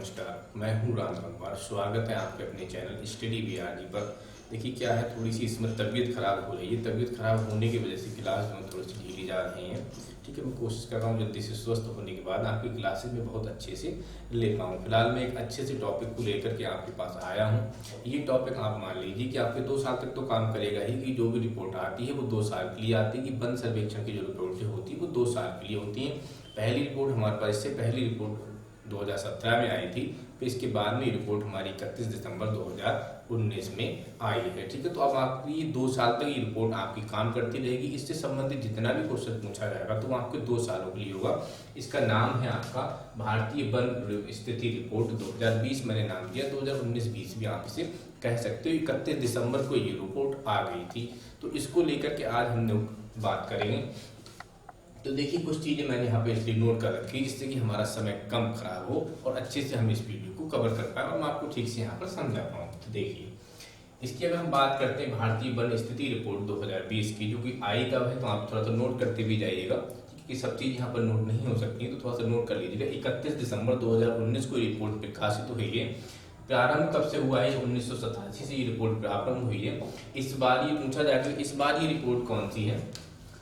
नमस्कार, मैं हूँ राम कुमार। स्वागत है आपके अपने चैनल स्टडी बीआरजी पर। देखिए क्या है, थोड़ी सी इसमें तबीयत खराब हो रही है। तबीयत खराब होने की वजह से क्लास में थोड़ी सी ढीली जा रही हैं। ठीक है, मैं कोशिश कर रहा हूँ जल्दी से स्वस्थ होने के बाद आपकी क्लासेस में बहुत अच्छे से ले पाऊँ। फिलहाल मैं एक अच्छे से टॉपिक को लेकर के आपके पास आया हूँ। ये टॉपिक आप मान लीजिए कि आपके 2 साल तक तो काम करेगा ही, कि जो भी रिपोर्ट आती है वो 2 साल के लिए आती है। कि वन सर्वेक्षण की जो रिपोर्ट होती है वो 2 साल के लिए होती है। पहली रिपोर्ट हमारे पास, इससे पहली रिपोर्ट 2017 में आई थी। फिर इसके बाद में रिपोर्ट हमारी 31 दिसंबर 2019 में आई है। ठीक है, तो अब आपकी 2 साल तक ये रिपोर्ट आपकी काम करती रहेगी। इससे संबंधित जितना भी क्वेश्चन पूछा जाएगा तो वो आपके 2 सालों के लिए होगा। इसका नाम है आपका भारतीय वन स्थिति रिपोर्ट 2020 मैंने नाम दिया, 2019-20 भी आप इसे कह सकते हो। 31 दिसंबर को ये रिपोर्ट आ गई थी, तो इसको लेकर के आज हम लोग बात करेंगे। तो देखिए कुछ चीज़ें मैंने यहाँ पे इसलिए नोट कर रखी जिससे कि हमारा समय कम खराब हो और अच्छे से हम इस वीडियो को कवर कर पाए और मैं आपको ठीक से यहाँ पर समझा पाऊँ। तो देखिए इसकी अगर हम बात करते हैं भारतीय वन स्थिति रिपोर्ट 2020 की, जो कि आई कब है तो आप थोड़ा सा नोट करते भी जाइएगा, क्योंकि सब चीज़ यहाँ पर नोट नहीं हो सकती है, तो थोड़ा सा नोट कर लीजिएगा। 31 दिसंबर 2019 को रिपोर्ट प्रकाशित हुई है। प्रारंभ कब से हुआ है? 1987 से ये रिपोर्ट प्रारंभ हुई है। इस बार ये पूछा जाएगा इस बार ये रिपोर्ट कौन सी है,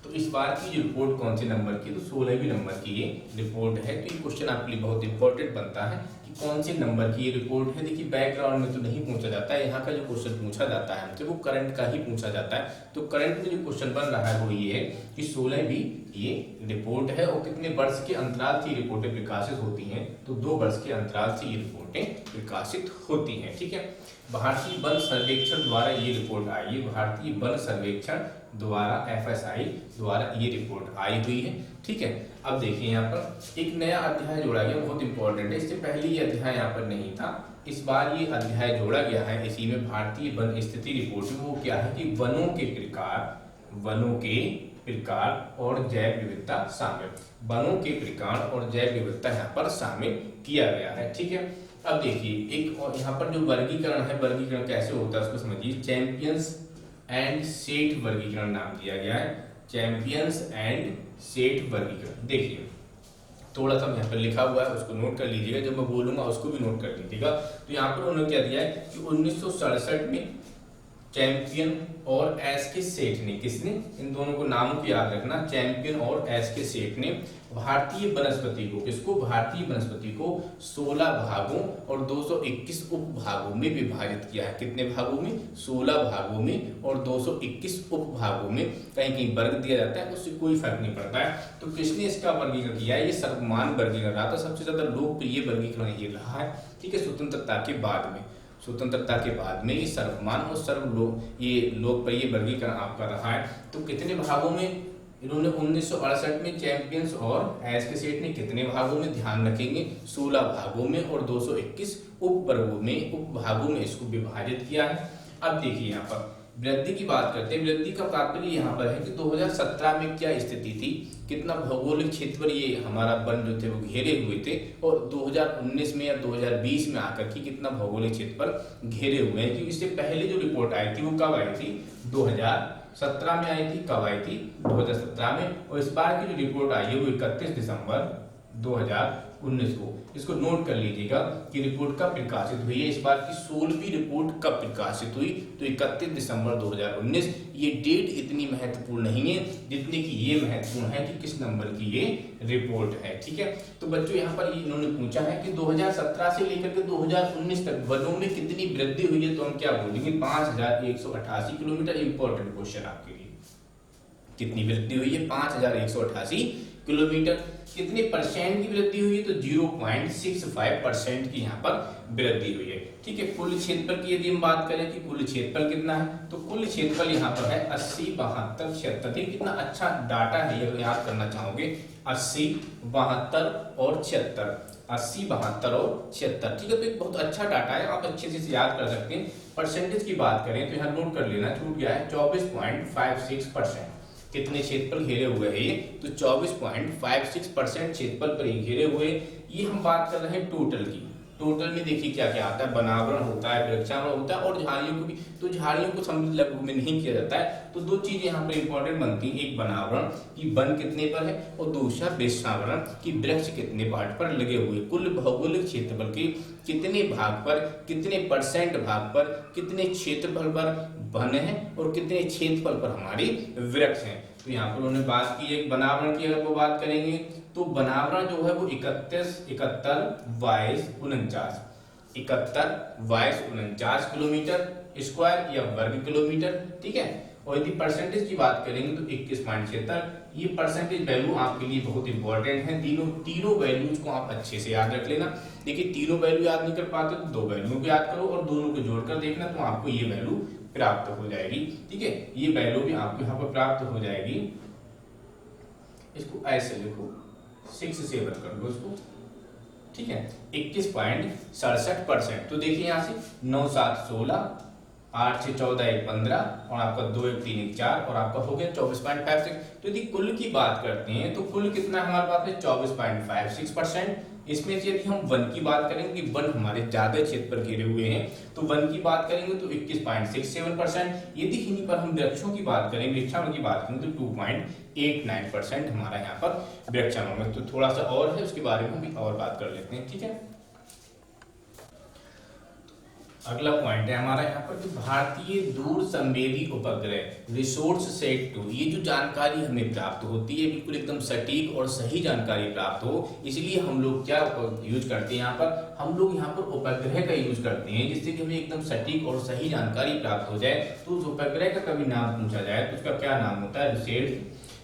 तो इस बार की जो रिपोर्ट कौन से नंबर की, तो 16वें नंबर की ये रिपोर्ट है। तो ये क्वेश्चन आपके लिए बहुत इंपॉर्टेंट बनता है कि कौन से नंबर की ये रिपोर्ट है। देखिए बैकग्राउंड में तो नहीं पूछा जाता है, यहाँ का जो क्वेश्चन पूछा जाता है हमसे वो करंट का ही पूछा जाता है। तो करंट में जो क्वेश्चन बन रहा है वो ये है कि 16वीं ये रिपोर्ट है और कितने वर्ष के अंतराल से ये रिपोर्टें प्रकाशित होती हैं, तो 2 वर्ष के अंतराल से ये रिपोर्टें प्रकाशित होती हैं। ठीक है, भारतीय वन सर्वेक्षण द्वारा ये रिपोर्ट आई है। भारतीय वन सर्वेक्षण द्वारा FSI द्वारा ये रिपोर्ट आई हुई है। ठीक है, अब देखिए यहाँ पर एक नया अध्याय जोड़ा गया, बहुत इंपॉर्टेंट है। इससे पहले ये अध्याय यहाँ पर नहीं था, इस बार ये अध्याय जोड़ा गया है। इसी में भारतीय वन स्थिति रिपोर्ट में वो क्या है कि वनों के प्रकार और जैव विविधता शामिल, वनों के प्रकार और जैव विविधता यहाँ पर शामिल किया गया है। ठीक है, अब देखिए एक और यहाँ पर जो वर्गीकरण है, वर्गीकरण कैसे होता है उसको समझिए। चैंपियंस एंड सेट वर्गीकरण नाम दिया गया है, चैंपियंस एंड सेट वर्गीकरण। देखिए थोड़ा सा यहाँ पर लिखा हुआ है, उसको नोट कर लीजिएगा, जब मैं बोलूंगा उसको भी नोट कर लीजिएगा। तो यहाँ पर उन्होंने क्या दिया है कि 1967 में चैंपियन और एस के सेठ ने, किसने, इन दोनों को नामों को याद रखना, चैंपियन और एस के सेठ ने भारतीय वनस्पति को, किसको, भारतीय वनस्पति को 16 भागों और 221 उपभागों में विभाजित किया है। कितने भागों में? 16 भागों में और 221 उपभागों में। कहीं कहीं वर्ग दिया जाता है, उससे कोई फर्क नहीं पड़ता है। तो किसने इसका वर्गीकरण किया है? ये सर्वमान्य वर्गीकरण रहा था, सबसे ज्यादा लोकप्रिय वर्गीकरण ये रहा है। ठीक है, स्वतंत्रता के बाद में, स्वतंत्रता के बाद में ये सर्वमान और ये लोकप्रिय वर्गीकरण आपका रहा है। तो कितने भागों में इन्होंने 1968 में चैंपियंस और एस के सेठ ने कितने भागों में, ध्यान रखेंगे, 16 भागों में और 221 उपवर्गों में, उपभागों में इसको विभाजित किया है। अब देखिए यहाँ पर वृद्धि की बात करते हैं। वृद्धि का तात्पर्य यहाँ पर है कि 2017 में क्या स्थिति थी, कितना भौगोलिक क्षेत्र पर ये हमारा वन जो थे वो घेरे हुए थे, और 2019 में या 2020 में आकर के कितना भौगोलिक क्षेत्र पर घेरे हुए हैं। क्योंकि इससे पहले जो रिपोर्ट आई थी वो कब आई थी? 2017 में आई थी। कब आई थी? 2017 में। और इस बार की जो रिपोर्ट आई है वो 31 दिसंबर 2019 को, इसको नोट कर लीजिएगा कि रिपोर्ट कब प्रकाशित हुई है। इस बार की 16वीं रिपोर्ट कब प्रकाशित हुई? तो 31 दिसंबर 2019। ये डेट इतनी महत्वपूर्ण नहीं है जितनी कि ये महत्वपूर्ण है कि किस नंबर की ये रिपोर्ट है। ठीक है, तो बच्चों यहाँ पर इन्होंने पूछा है कि 2017 से लेकर के 2019 तक वनों में कितनी वृद्धि हुई है, तो हम क्या बोलेंगे? 5188 किलोमीटर। इंपॉर्टेंट क्वेश्चन आपके लिए, कितनी वृद्धि हुई है? 5188 किलोमीटर। कितने परसेंट की वृद्धि हुई है? तो 0.65% की यहाँ पर वृद्धि हुई है। ठीक है, कुल क्षेत्रफल की यदि हम बात करें कि कुल क्षेत्रफल कितना है, तो कुल क्षेत्रफल यहाँ पर है 80, 72, 76। कितना अच्छा डाटा है ये, याद करना चाहोगे, 80, 72 और 76, 80, 72 और 76। ठीक है, तो एक बहुत अच्छा डाटा है, आप अच्छे से याद कर सकते हैं। परसेंटेज की बात करें तो यहाँ नोट कर लेना, छूट गया है, 24.56%। कितने क्षेत्रफल घेरे हुए हैं ये? तो 24.56% क्षेत्रफल पर घेरे हुए। ये हम बात कर रहे हैं टोटल की, टोटल में देखिए क्या क्या आता है, बनावरण होता है, वृक्षावरण होता है और झाड़ियों को भी। तो झाड़ियों को सम्मिलित लघु में नहीं किया जाता है। तो दो चीजें यहाँ पर इंपॉर्टेंट बनती है, एक बनावरण कि वन कितने पर है और दूसरा वृक्षावरण कि वृक्ष कितने पार्ट पर लगे हुए, कुल भौगोलिक क्षेत्रफल के कितने भाग पर, कितने परसेंट भाग पर, कितने क्षेत्रफल पर वन है और कितने क्षेत्रफल पर हमारी वृक्ष हैं। तो यहाँ पर उन्होंने बात की एक बनावरण की, अगर वो बात करेंगे तो बनावरण जो है वो 71 22 49 किलोमीटर स्क्वायर या वर्ग किलोमीटर, ठीक है। और यदि परसेंटेज की बात करेंगे तो 21.76। ये परसेंटेज वैल्यू आपके लिए बहुत इंपॉर्टेंट है, तीनों वैल्यूज को आप अच्छे से याद रख लेना। देखिए तीनों वैल्यू याद नहीं कर पाते तो दो वैल्यू को याद करो और दोनों को जोड़कर देखना, तो आपको ये वैल्यू प्राप्त हो जाएगी, ठीक है। ये वैल्यू भी आपको यहाँ पर प्राप्त हो जाएगी। इसको ऐसे लिखो, 6 से 7 कर दो इसको, ठीक है। 21.67%। तो देखिए यहाँ से 9 7 16, 8 6 14 1 15 और आपका 2 1 3 1 4 और आपका हो गया 24.56। तो यदि कुल की बात करते हैं तो कुल कितना हमारे पास है 24.56%। इसमें से यदि हम वन की बात करेंगे कि वन हमारे ज्यादा क्षेत्र पर घिरे हुए हैं, तो वन की बात करेंगे तो 21.67%। यदि इन्हीं पर हम वृक्षों की बात करेंगे, वृक्षावरण की बात करेंगे तो 2.89% हमारा यहाँ पर वृक्षावरण में। तो थोड़ा सा और है, उसके बारे में भी और बात कर लेते हैं, ठीक है। अगला पॉइंट है हमारा यहाँ पर कि भारतीय दूर संवेदी उपग्रह रिसोर्स सेट 2, ये जो जानकारी हमें प्राप्त होती है बिल्कुल एकदम सटीक और सही जानकारी प्राप्त हो, इसलिए हम लोग क्या यूज करते हैं यहाँ पर, हम लोग यहाँ पर उपग्रह का यूज करते हैं जिससे कि हमें एकदम सटीक और सही जानकारी प्राप्त हो जाए। तो उस उपग्रह का कभी नाम पूछा जाए तो उसका क्या नाम होता है,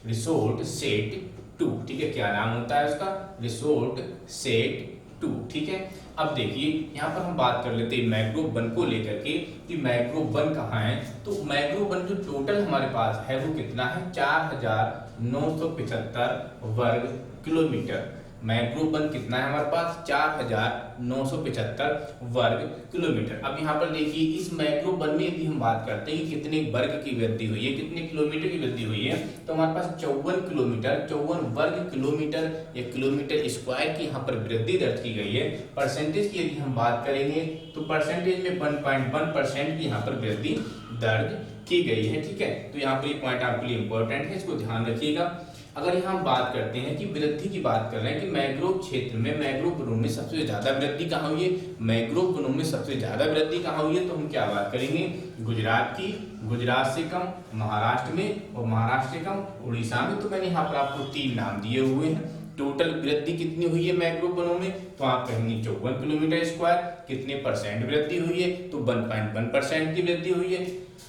रिसोर्ट सेट 2, ठीक है। क्या नाम होता है उसका, रिसोर्ट सेट 2, ठीक है। अब देखिए यहाँ पर हम बात कर लेते हैं मैंग्रोव वन को लेकर के कि मैंग्रोव वन कहाँ है। तो मैंग्रोव वन जो टोटल हमारे पास है वो कितना है, 4975 वर्ग किलोमीटर। मैंग्रोव वन कितना है हमारे पास, 4975 वर्ग किलोमीटर। अब यहाँ पर देखिए इस मैंग्रोव वन में यदि हम बात करते हैं कि कितने वर्ग की वृद्धि हुई है, कितने किलोमीटर की वृद्धि हुई है, तो हमारे पास 54 वर्ग किलोमीटर या किलोमीटर स्क्वायर की यहाँ पर वृद्धि दर्ज की गई है। परसेंटेज की यदि हम बात करेंगे तो परसेंटेज में 1.1% की यहाँ पर वृद्धि दर्ज की गई है, ठीक है। तो यहाँ पर ये पॉइंट आपके लिए इंपॉर्टेंट है, इसको ध्यान रखिएगा। अगर यहाँ हम बात करते हैं कि वृद्धि की बात कर रहे हैं कि मैंग्रोव क्षेत्र में, मैंग्रोव वनों में सबसे ज्यादा वृद्धि कहाँ हुई है, मैंग्रोव वनों में सबसे ज्यादा वृद्धि कहाँ हुई है, तो हम क्या बात करेंगे, गुजरात की, गुजरात से कम महाराष्ट्र में और महाराष्ट्र से कम उड़ीसा में। तो मैंने यहाँ पर आपको 3 नाम दिए हुए हैं। टोटल वृद्धि कितनी हुई है मैंग्रोव वनों में, तो आप कहेंगे 54 किलोमीटर स्क्वायर। कितने परसेंट वृद्धि हुई है, तो 1.1% की वृद्धि हुई है।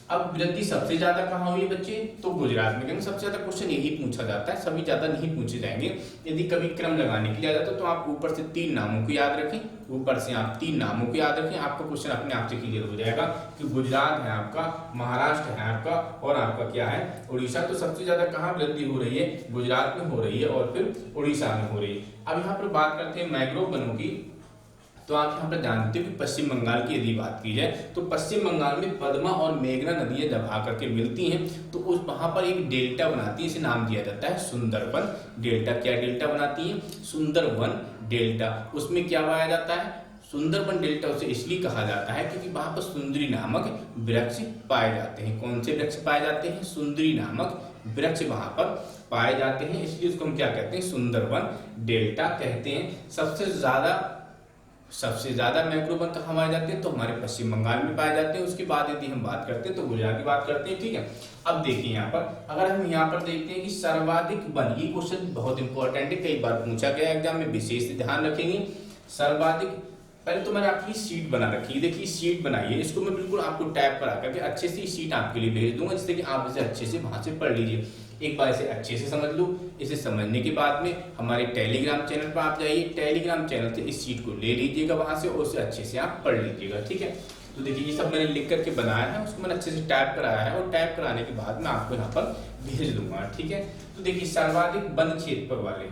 अब वृद्धि सबसे ज्यादा कहाँ हुई है बच्चे, तो गुजरात में, क्योंकि सबसे ज्यादा क्वेश्चन यही पूछा जाता है, सभी ज्यादा नहीं पूछे जाएंगे। यदि कभी क्रम लगाने के लिए जाता तो आप ऊपर से 3 नामों को याद रखें, ऊपर से आप 3 नामों को याद रखें, आपका क्वेश्चन अपने आप से क्लियर हो जाएगा कि गुजरात है आपका, महाराष्ट्र है आपका और आपका क्या है, उड़ीसा। तो सबसे ज्यादा कहाँ वृद्धि हो रही है, गुजरात में हो रही है और फिर उड़ीसा में हो रही है। अब यहाँ पर बात करते हैं मैंग्रोव वनों की, तो आप यहाँ पर जानते हो कि पश्चिम बंगाल की यदि बात की जाए तो पश्चिम बंगाल में पद्मा और मेघना नदियां जब आकर के मिलती हैं तो उस वहां पर एक डेल्टा बनाती है, इसे नाम दिया जाता है सुंदरवन डेल्टा। क्या डेल्टा बनाती है, सुंदरवन डेल्टा। उसमें क्या पाया जाता है, सुंदरवन डेल्टा उसे इसलिए कहा जाता है क्योंकि वहां पर सुंदरी नामक वृक्ष पाए जाते हैं। कौन से वृक्ष पाए जाते हैं, सुंदरी नामक वृक्ष वहां पर पाए जाते हैं, इसलिए उसको हम क्या कहते हैं, सुंदरवन डेल्टा कहते हैं। सबसे ज्यादा मैंग्रोव वन कहाँ पाए जाते हैं, तो हमारे पश्चिम बंगाल में पाए जाते हैं। उसके बाद यदि हम बात करते हैं तो गुजरात की बात करते हैं, ठीक है। अब देखिए यहाँ पर अगर हम यहाँ पर देखते हैं कि सर्वाधिक वन, ये क्वेश्चन बहुत इंपॉर्टेंट है, कई बार पूछा गया एग्जाम में, विशेष ध्यान रखेंगे। सर्वाधिक, पहले तो मैंने आपकी सीट बना रखी है, देखिए सीट बनाइए, इसको मैं बिल्कुल आपको टैप करा करके अच्छे से सीट आपके लिए भेज दूंगा, जिससे कि आप इसे अच्छे से वहां से पढ़ लीजिए। एक बार इसे अच्छे से समझ लो। इसे समझने के बाद में हमारे टेलीग्राम चैनल पर आप जाइए, टेलीग्राम चैनल से इस सीट को ले लीजिएगा वहां से और उसे अच्छे से आप पढ़ लीजिएगा, ठीक है। तो देखिए ये सब मैंने लिख करके बनाया है, उसको मैंने अच्छे से टैप कराया है और टैप कराने के बाद मैं आपको यहाँ पर भेज दूंगा, ठीक है। तो देखिए सर्वाधिक वन क्षेत्रफल वाले,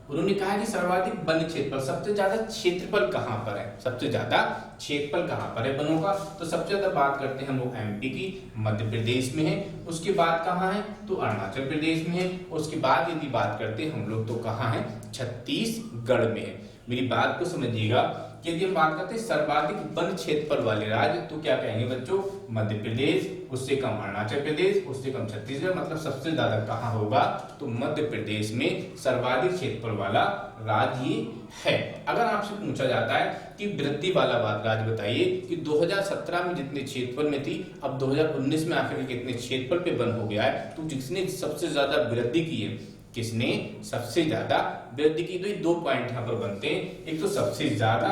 उन्होंने कहा कि सर्वाधिक वन क्षेत्रफल, सबसे ज्यादा क्षेत्रफल कहाँ पर है, सबसे ज्यादा क्षेत्रफल कहाँ पर है वनों का, तो सबसे ज्यादा बात करते हैं हम लोग एमपी की, मध्य प्रदेश में है। उसके बाद कहाँ है, तो अरुणाचल प्रदेश में है। उसके बाद यदि बात करते हैं हम लोग तो कहाँ है, छत्तीसगढ़ में है। मेरी बात को समझिएगा कि यदि हम बात करते हैं सर्वाधिक वन क्षेत्रफल वाले राज्य, तो क्या कहेंगे बच्चों? मध्य प्रदेश, उससे कम अरुणाचल प्रदेश, उससे कम छत्तीसगढ़, मतलब सबसे ज्यादा कहाँ होगा? तो मध्य प्रदेश में सर्वाधिक क्षेत्रफल वाला राज्य है। अगर आपसे पूछा जाता है कि वृद्धि वाला राज्य बताइए कि 2017 में जितने क्षेत्रफल में थी, अब 2019 में आकर के कितने क्षेत्रफल पे वन हो गया है, तो जिसने सबसे ज्यादा वृद्धि की है, किसने सबसे ज्यादा वृद्धि की? तो ये 2 पॉइंट यहाँ पर बनते हैं, एक तो सबसे ज्यादा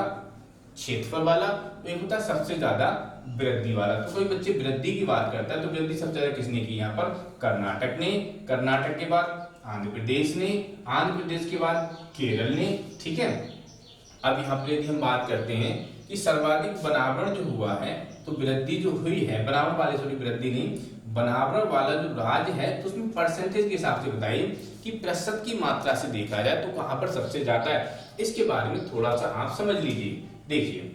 क्षेत्रफल वाला, तो एक होता है सबसे ज्यादा वृद्धि वाला। तो कोई बच्चे वृद्धि की बात करता है तो वृद्धि सबसे ज्यादा किसने की? यहाँ पर कर्नाटक ने, कर्नाटक के बाद आंध्र प्रदेश ने, आंध्र प्रदेश के बाद केरल ने, ठीक है। अब यहाँ पर यदि हम बात करते हैं कि सर्वाधिक वनावरण जो हुआ है, तो वृद्धि जो हुई है वनावरण वाले, सॉरी वृद्धि नहीं, वनावरण वाला जो राज्य है, तो उसमें परसेंटेज के हिसाब से बताइए कि प्रतिशत की मात्रा से देखा जाए तो कहां पर सबसे ज्यादा है। इसके बारे में थोड़ा सा आप समझ लीजिए। देखिए,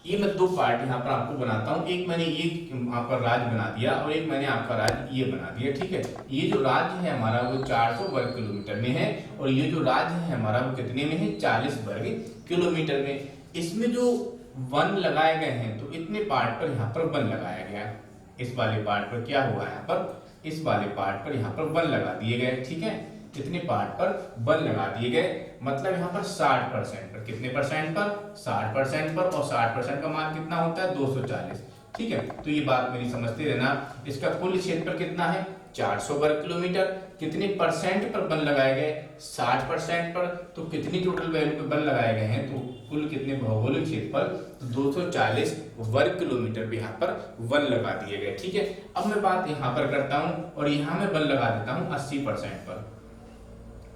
ये मैं 2 पार्ट यहाँ पर आपको बनाता हूँ, एक मैंने ये आपका राज्य बना दिया और एक मैंने आपका राज्य ये बना दिया, ठीक है। ये जो राज्य है हमारा वो 400 वर्ग किलोमीटर में है, और ये जो राज्य है हमारा वो कितने में है? 40 वर्ग किलोमीटर में। इसमें जो वन लगाए गए हैं, तो इतने पार्ट पर यहाँ पर वन लगाया गया है। इस वाले पार्ट पर क्या हुआ है? यहाँ पर इस वाले पार्ट पर यहाँ पर वन लगा दिए गए, ठीक है। कितने पार्ट पर? वन लगा दिए गए, मतलब यहाँ पर 60% पर। कितने परसेंट पर? 60% पर, और 60% का मान कितना होता है? 240, ठीक है। तो ये बात मेरी समझते रहना। इसका कुल क्षेत्रफल कितना है? 400 वर्ग किलोमीटर। कितने परसेंट पर वन लगाए गए? 60% पर। तो कितनी टोटल वैल्यू पे वन लगाए गए हैं? तो कुल कितने भौगोलिक क्षेत्रफल? तो 240 वर्ग किलोमीटर पे यहाँ पर वन लगा दिए गए, ठीक है। अब मैं बात यहाँ पर करता हूँ और यहाँ मैं वन लगा देता हूँ 80% पर।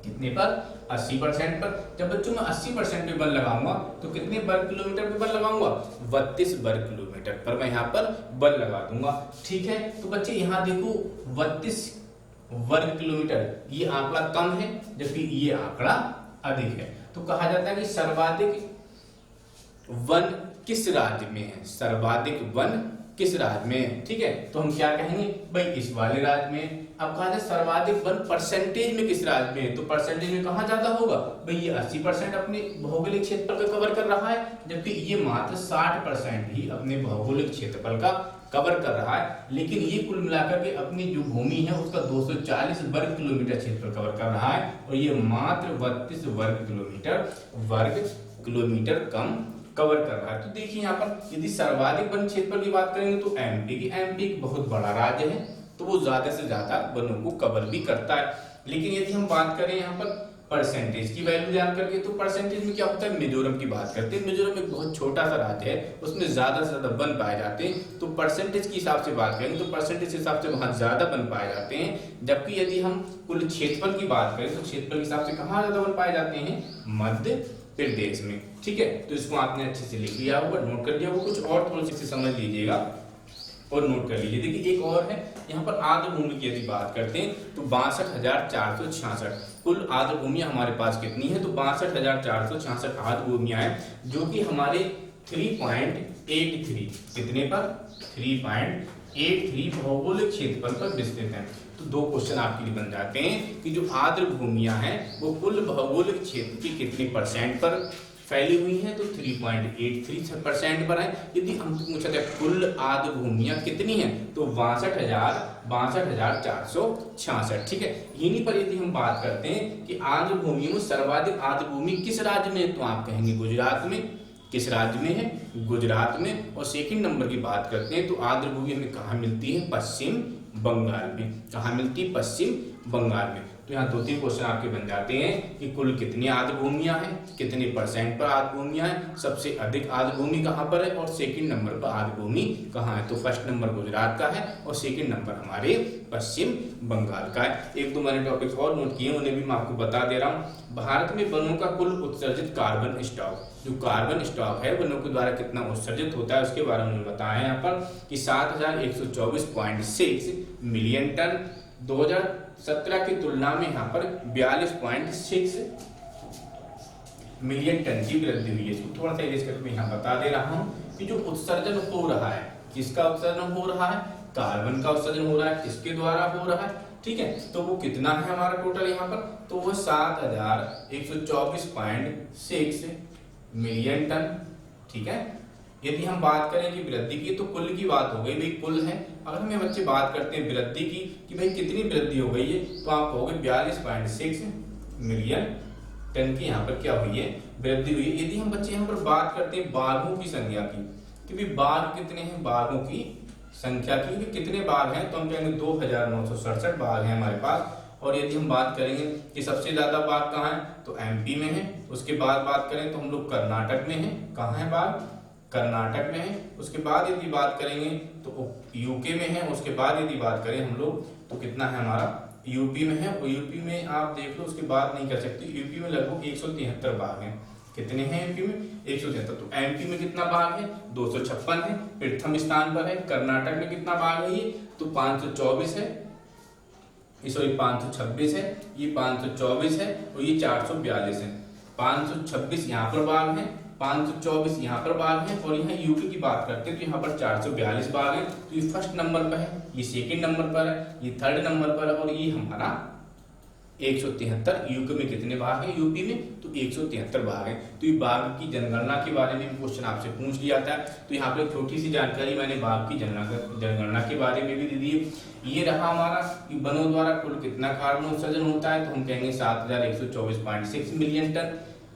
कितने पर? 80% पर। जब बच्चों मैं 80% पे वन लगाऊंगा तो कितने वर्ग किलोमीटर पे वन लगाऊंगा? 32 वर्ग किलोमीटर पर मैं यहाँ पर वन लगा दूंगा, ठीक है। तो बच्चे यहाँ देखो 32 वर्ग किलोमीटर, ये आंकड़ा कम है जबकि ये आंकड़ा अधिक है। तो कहा जाता है कि सर्वाधिक वन किस राज्य में है? सर्वाधिक वन किस राज्य में है, ठीक है। तो हम क्या कहेंगे भाई? इस वाले राज्य में। अब कहा जाए सर्वाधिक वन परसेंटेज में किस राज्य में है, तो परसेंटेज में कहाँ ज्यादा होगा भाई? ये 80% अपने भौगोलिक क्षेत्रफल का कवर कर रहा है, जबकि ये मात्र 60% ही अपने भौगोलिक क्षेत्रफल का कवर कर रहा है। लेकिन ये कुल मिलाकर के अपनी जो भूमि है उसका 240 वर्ग किलोमीटर क्षेत्रफल कवर कर रहा है, और ये मात्र 32 वर्ग किलोमीटर कम कवर कर रहा है। तो देखिए यहाँ पर यदि सर्वाधिक वन क्षेत्रफल की बात करेंगे तो एमपी एक बहुत बड़ा राज्य है, तो वो ज्यादा से ज्यादा वनों को कवर भी करता है। लेकिन यदि हम बात करें यहाँ पर परसेंटेज की वैल्यू जान करके, तो परसेंटेज में क्या होता है? मिजोरम की बात करते हैं। मिजोरम एक बहुत छोटा सा राज्य है, उसमें ज्यादा से ज्यादा वन पाए जाते हैं। तो परसेंटेज के हिसाब से बात करेंगे तो परसेंटेज के हिसाब से वहां ज्यादा वन पाए जाते हैं। जबकि यदि हम कुल क्षेत्रफल की बात करें तो क्षेत्रफल के हिसाब से कहाँ ज्यादा वन पाए जाते हैं? मध्य प्रदेश में, ठीक है। तो इसको आपने अच्छे से लिख लिया होगा, नोट कर लिया होगा। कुछ और थोड़ी सी समझ लीजिएगा और नोट कर लीजिए। देखिए एक और है यहाँ पर आर्द्र भूमि की यदि बात करते हैं तो 62,466 कुल आर्द्र भूमियां हमारे पास कितनी है? तो 62,466 आर्द्र भूमियां हैं, जो कि हमारे 3.83 कितने पर? 3.83 भौगोलिक क्षेत्रफल पर विस्तृत है। तो 2 क्वेश्चन आपके लिए बन जाते हैं कि जो आर्द्र भूमियां हैं वो कुल भौगोलिक क्षेत्र की कितने परसेंट पर फैली हुई है? तो 3.83% पर है। यदि हमसे पूछा जाए कुल आर्द्र भूमियां कितनी है, तो 62,466, ठीक है। यहीं पर यदि हम बात करते हैं कि आर्द्र भूमियों में सर्वाधिक आर्द्र भूमि किस राज्य में है, तो आप कहेंगे गुजरात में। किस राज्य में है? गुजरात में। और सेकंड नंबर की बात करते हैं तो आर्द्र भूमि हमें कहाँ मिलती है? पश्चिम बंगाल में। कहाँ मिलती है? पश्चिम बंगाल में। तो यहाँ 2-3 क्वेश्चन आपके बन जाते हैं कि कुल कितनी आर्द्र भूमियां हैं, कितने परसेंट पर आर्द्र भूमियां हैं, सबसे अधिक आर्द्र भूमि कहाँ पर है, और सेकंड नंबर पर आर्द्र भूमि कहाँ है। तो फर्स्ट नंबर गुजरात का है और सेकंड नंबर हमारे पश्चिम बंगाल का है। 1-2 मैंने टॉपिक्स और नोट किए, उन्हें भी मैं आपको बता दे रहा हूँ। भारत में वनों का कुल उत्सर्जित कार्बन स्टॉक, जो कार्बन स्टॉक है वनों के द्वारा कितना उत्सर्जित होता है उसके बारे में बताया है यहाँ पर कि 7,124.6 मिलियन टन। 2017 की तुलना में यहाँ पर 42.6 मिलियन टन की वृद्धि हुई है। इसको थोड़ा सा इरेज करके यहाँ बता दे रहा हूँ कि जो उत्सर्जन हो रहा है, किसका उत्सर्जन हो रहा है? कार्बन का उत्सर्जन हो रहा है। किसके द्वारा हो रहा है? ठीक है, तो वो कितना है हमारा टोटल यहाँ पर? तो वो 7,124.6 मिलियन टन, ठीक है। यदि हम बात करें कि वृद्धि की, तो कुल की बात हो गई, भाई कुल है। अगर हमें बच्चे बात करते हैं वृद्धि की कि भाई कितनी वृद्धि हो गई है, तो आप कहोगे 42.6 मिलियन टन की यहाँ पर क्या हुई है, वृद्धि हुई है। यदि हम बच्चे यहाँ पर बात करते हैं बाघों की संख्या की कि भाई बाघ कितने हैं, बाघों की संख्या की कि कितने बाघ हैं, तो हम कहेंगे 2967 बाघ हैं हमारे पास। और यदि हम बात करेंगे कि सबसे ज्यादा बाघ कहाँ है, तो एमपी में है। उसके बाद बात करें तो हम लोग कर्नाटक में हैं, कहाँ है बाघ, कर्नाटक में है। उसके बाद यदि बात करेंगे तो यूके में है। उसके बाद यदि बात करें हम लोग तो कितना है हमारा, यूपी में है। और यूपी में आप देख लो, उसके बाद नहीं कर सकते, यूपी में लगभग 173 बाघ हैं। कितने हैं एमपी में, 173। तो एमपी में कितना बाघ है, 256 है, प्रथम स्थान पर है। कर्नाटक में कितना बाघ है ये, तो 524 है, सॉरी 526 है, ये 524 है और ये 442 है। 526 यहाँ पर बाघ है, 524 यहाँ पर बाघ है। और यहाँ यूपी की बात करते हैं तो यहाँ पर 442 बाघ है। तो ये फर्स्ट नंबर पर है, ये सेकंड नंबर पर है, ये थर्ड नंबर पर है और ये हमारा 173। यूपी में कितने बाघ है, यूपी में तो 173 बाघ है। तो ये बाघ की जनगणना के बारे में भी क्वेश्चन आपसे पूछ लिया था। तो यहाँ पर छोटी सी जानकारी मैंने बाघ की जनगणना के बारे में भी दे दी है। ये रहा हमारा कि वनों द्वारा कुल कितना कार्बन उत्सर्जन होता है, तो हम कहेंगे 7124.6 मिलियन टन।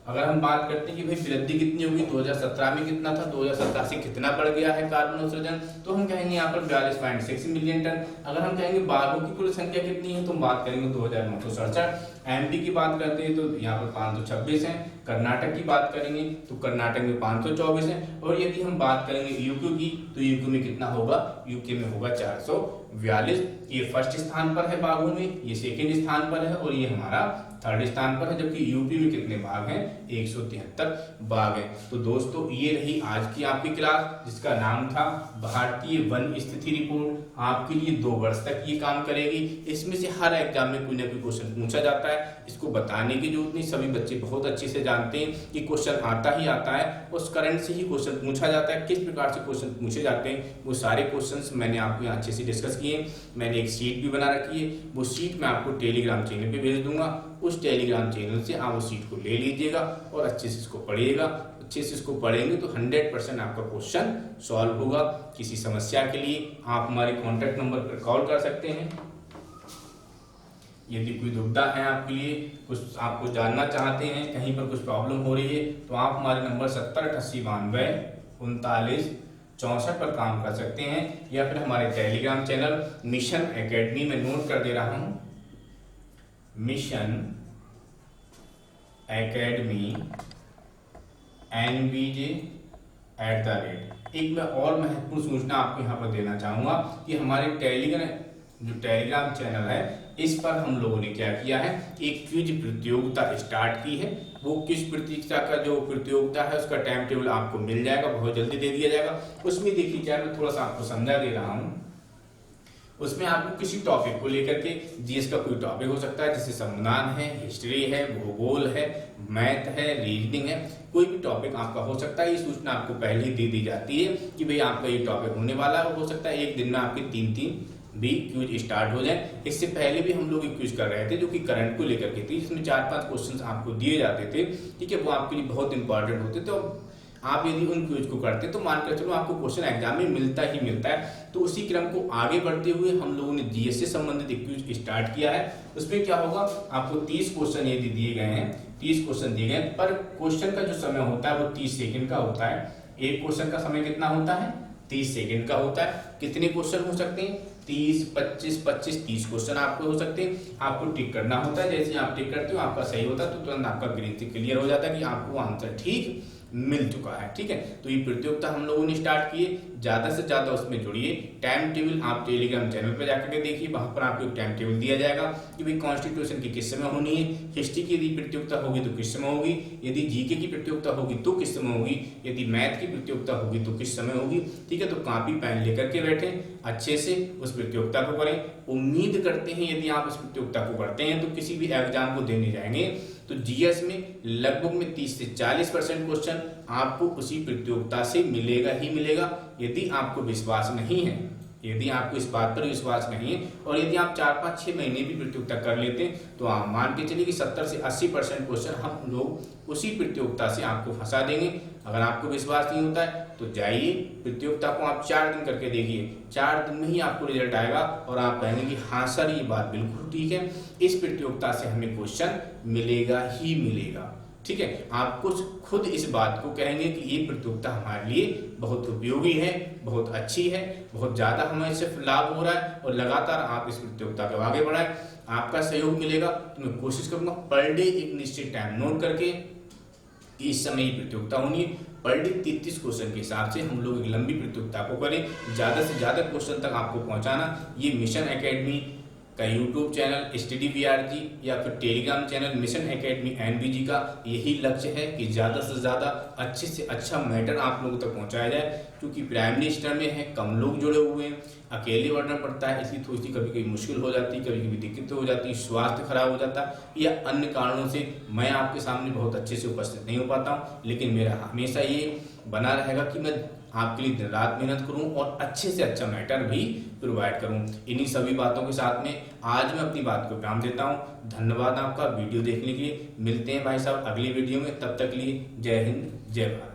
अगर हम बात करते हैं कि भाई वृद्धि कितनी होगी, 2017 में कितना था, 2017 से कितना बढ़ गया है कार्बन उत्सर्जन, तो हम कहेंगे यहाँ पर 42.6 मिलियन टन। अगर हम कहेंगे बाघों की कुल संख्या कितनी है, तो हम बात करेंगे 2967। एमपी की बात करते हैं तो यहाँ पर 526 है। कर्नाटक की बात करेंगे तो कर्नाटक में 524 है। और यदि हम बात करेंगे यूके की, तो यूके में कितना होगा, यूके में होगा 442। ये फर्स्ट स्थान पर है बाघों में, ये सेकेंड स्थान पर है और ये हमारा थर्ड स्थान पर है। जबकि यूपी में कितने बाघ हैं, 173 बाघ हैं। तो दोस्तों ये रही आज की आपकी क्लास, जिसका नाम था भारतीय वन स्थिति रिपोर्ट। आपके लिए 2 वर्ष तक ये काम करेगी। इसमें से हर एग्जाम में कोई ना कोई क्वेश्चन पूछा जाता है, इसको बताने की जरूरत नहीं, सभी बच्चे बहुत अच्छे से जानते हैं कि क्वेश्चन आता ही आता है। उस करंट से ही क्वेश्चन पूछा जाता है। किस प्रकार से क्वेश्चन पूछे जाते हैं, वो सारे क्वेश्चंस मैंने आपको यहाँ अच्छे से डिस्कस किए। मैंने एक शीट भी बना रखी है, वो शीट मैं आपको टेलीग्राम चैनल पे भेज दूंगा। उस टेलीग्राम चैनल से आप उस शीट को ले लीजिएगा और अच्छे से इसको पढ़िएगा। अच्छे से इसको पढ़ेंगे तो 100% आपका क्वेश्चन सॉल्व होगा। किसी समस्या के लिए आप हमारे कॉन्टैक्ट नंबर पर कॉल कर सकते हैं। यदि कोई दुविधा है आपके लिए, कुछ आपको जानना चाहते हैं, कहीं पर कुछ प्रॉब्लम हो रही है, तो आप हमारे नंबर 7088923964 पर काम कर सकते हैं। या फिर हमारे टेलीग्राम चैनल मिशन एकेडमी में नोट कर दे रहा हूं, मिशन एकेडमी NBJ @ एक मैं और महत्वपूर्ण सूचना आपको यहाँ पर देना चाहूंगा कि हमारे टेलीग्राम चैनल है, इस पर हम लोगों ने क्या किया है, एक क्विज प्रतियोगिता स्टार्ट की है। वो किस प्रतियोगिता का जो प्रतियोगिता है उसका टाइम टेबल आपको मिल जाएगा, बहुत जल्दी दे दिया जाएगा। उसमें देखिए क्या मैं थोड़ा सा आपको समझा दे रहा हूँ। उसमें आपको किसी टॉपिक को लेकर के, जीएस का कोई टॉपिक हो सकता है, जैसे संविधान है, हिस्ट्री है, भूगोल है, मैथ है, रीजनिंग है, कोई भी टॉपिक आपका हो सकता है। ये सूचना आपको पहले ही दे दी जाती है कि भाई आपका ये टॉपिक होने वाला है। हो सकता है एक दिन में आपके 3 भी क्विज स्टार्ट हो जाए। इससे पहले भी हम लोग एक क्विज कर रहे थे जो कि करंट को लेकर के थी, जिसमें 4-5 क्वेश्चन आपको दिए जाते थे, ठीक है, वो आपके लिए बहुत इंपॉर्टेंट होते थे। आप यदि उन क्विज को करते तो मानकर चलो आपको क्वेश्चन एग्जाम में मिलता ही मिलता है। तो उसी क्रम को आगे बढ़ते हुए हम लोगों ने जीएस से संबंधित एक क्विज स्टार्ट किया है। उसमें क्या होगा, आपको 30 क्वेश्चन यदि दिए गए हैं, 30 क्वेश्चन दिए गए, पर क्वेश्चन का जो समय होता है वो 30 सेकंड का होता है। एक क्वेश्चन का समय कितना होता है, 30 सेकंड का होता है। कितने क्वेश्चन हो सकते हैं, 30, 25, 25, 30 क्वेश्चन आपको हो सकते हैं। आपको टिक करना होता है, जैसे आप टिक करते हो आपका सही होता है तो तुरंत आपका ग्रीन टिक क्लियर हो जाता है कि आपको आंसर ठीक मिल चुका है, ठीक है। तो ये प्रतियोगिता हम लोगों ने स्टार्ट की है, ज्यादा से ज्यादा उसमें जुड़िए। टाइम टेबल आप टेलीग्राम चैनल पर जाकर के देखिए, वहां पर आपको एक टाइम टेबल दिया जाएगा कि भाई कॉन्स्टिट्यूशन की किस समय होनी है, हिस्ट्री की यदि प्रतियोगिता होगी तो किस समय होगी, यदि जीके की प्रतियोगिता होगी तो किस समय होगी, यदि मैथ की प्रतियोगिता होगी तो किस समय होगी, ठीक है। तो कॉपी पेन लेकर के बैठे, अच्छे से उस प्रतियोगिता को करें। उम्मीद करते हैं यदि आप उस प्रतियोगिता को करते हैं तो किसी भी एग्जाम को देने जाएंगे तो जीएस में लगभग में 30 से 40% क्वेश्चन आपको उसी प्रतियोगिता से मिलेगा ही मिलेगा। यदि आपको विश्वास नहीं है यदि आपको इस बात पर विश्वास नहीं है और यदि आप 4-5-6 महीने भी प्रतियोगिता कर लेते हैं तो आप मान के चलिए कि 70 से 80% क्वेश्चन हम लोग उसी प्रतियोगिता से आपको फंसा देंगे। अगर आपको विश्वास नहीं होता है तो जाइए प्रतियोगिता को आप 4 दिन करके देखिए, 4 दिन में ही आपको रिजल्ट आएगा और आप कहेंगे कि हाँ सर ये बात बिल्कुल ठीक है, इस प्रतियोगिता से हमें क्वेश्चन मिलेगा ही मिलेगा। ठीक है, आप कुछ खुद इस बात को कहेंगे कि ये प्रतियोगिता हमारे लिए बहुत उपयोगी है, बहुत अच्छी है, बहुत ज़्यादा हमें इससे लाभ हो रहा है और लगातार आप इस प्रतियोगिता को आगे बढ़ाएं, आपका सहयोग मिलेगा। तो मैं कोशिश करूंगा पर डे एक निश्चित टाइम नोट करके इस समय ही प्रतियोगिता होनी है, पर डे 33 क्वेश्चन के हिसाब से हम लोग एक लंबी प्रतियोगिता को करें, ज़्यादा से ज़्यादा क्वेश्चन तक आपको पहुंचाना। ये मिशन एकेडमी का यूट्यूब चैनल स्टडी वीआरजी या फिर Telegram channel mission academy NBG का यही लक्ष्य है कि ज़्यादा से ज़्यादा अच्छे से अच्छा मैटर आप लोगों तक पहुंचाया जाए, क्योंकि प्राइमरी स्तर में है, कम लोग जुड़े हुए हैं, अकेले पढ़ना पड़ता है, इसलिए थोड़ी सी कभी कभी मुश्किल हो जाती है, कभी कभी दिक्कतें हो जाती है, स्वास्थ्य खराब हो जाता है या अन्य कारणों से मैं आपके सामने बहुत अच्छे से उपस्थित नहीं हो पाता हूँ। लेकिन मेरा हमेशा ये बना रहेगा कि मैं आपके लिए दिन रात मेहनत करूं और अच्छे से अच्छा मैटर भी प्रोवाइड करूं। इन्हीं सभी बातों के साथ में आज मैं अपनी बात को विराम देता हूं। धन्यवाद आपका वीडियो देखने के लिए। मिलते हैं भाई साहब अगली वीडियो में, तब तक के लिए जय हिंद जय भारत।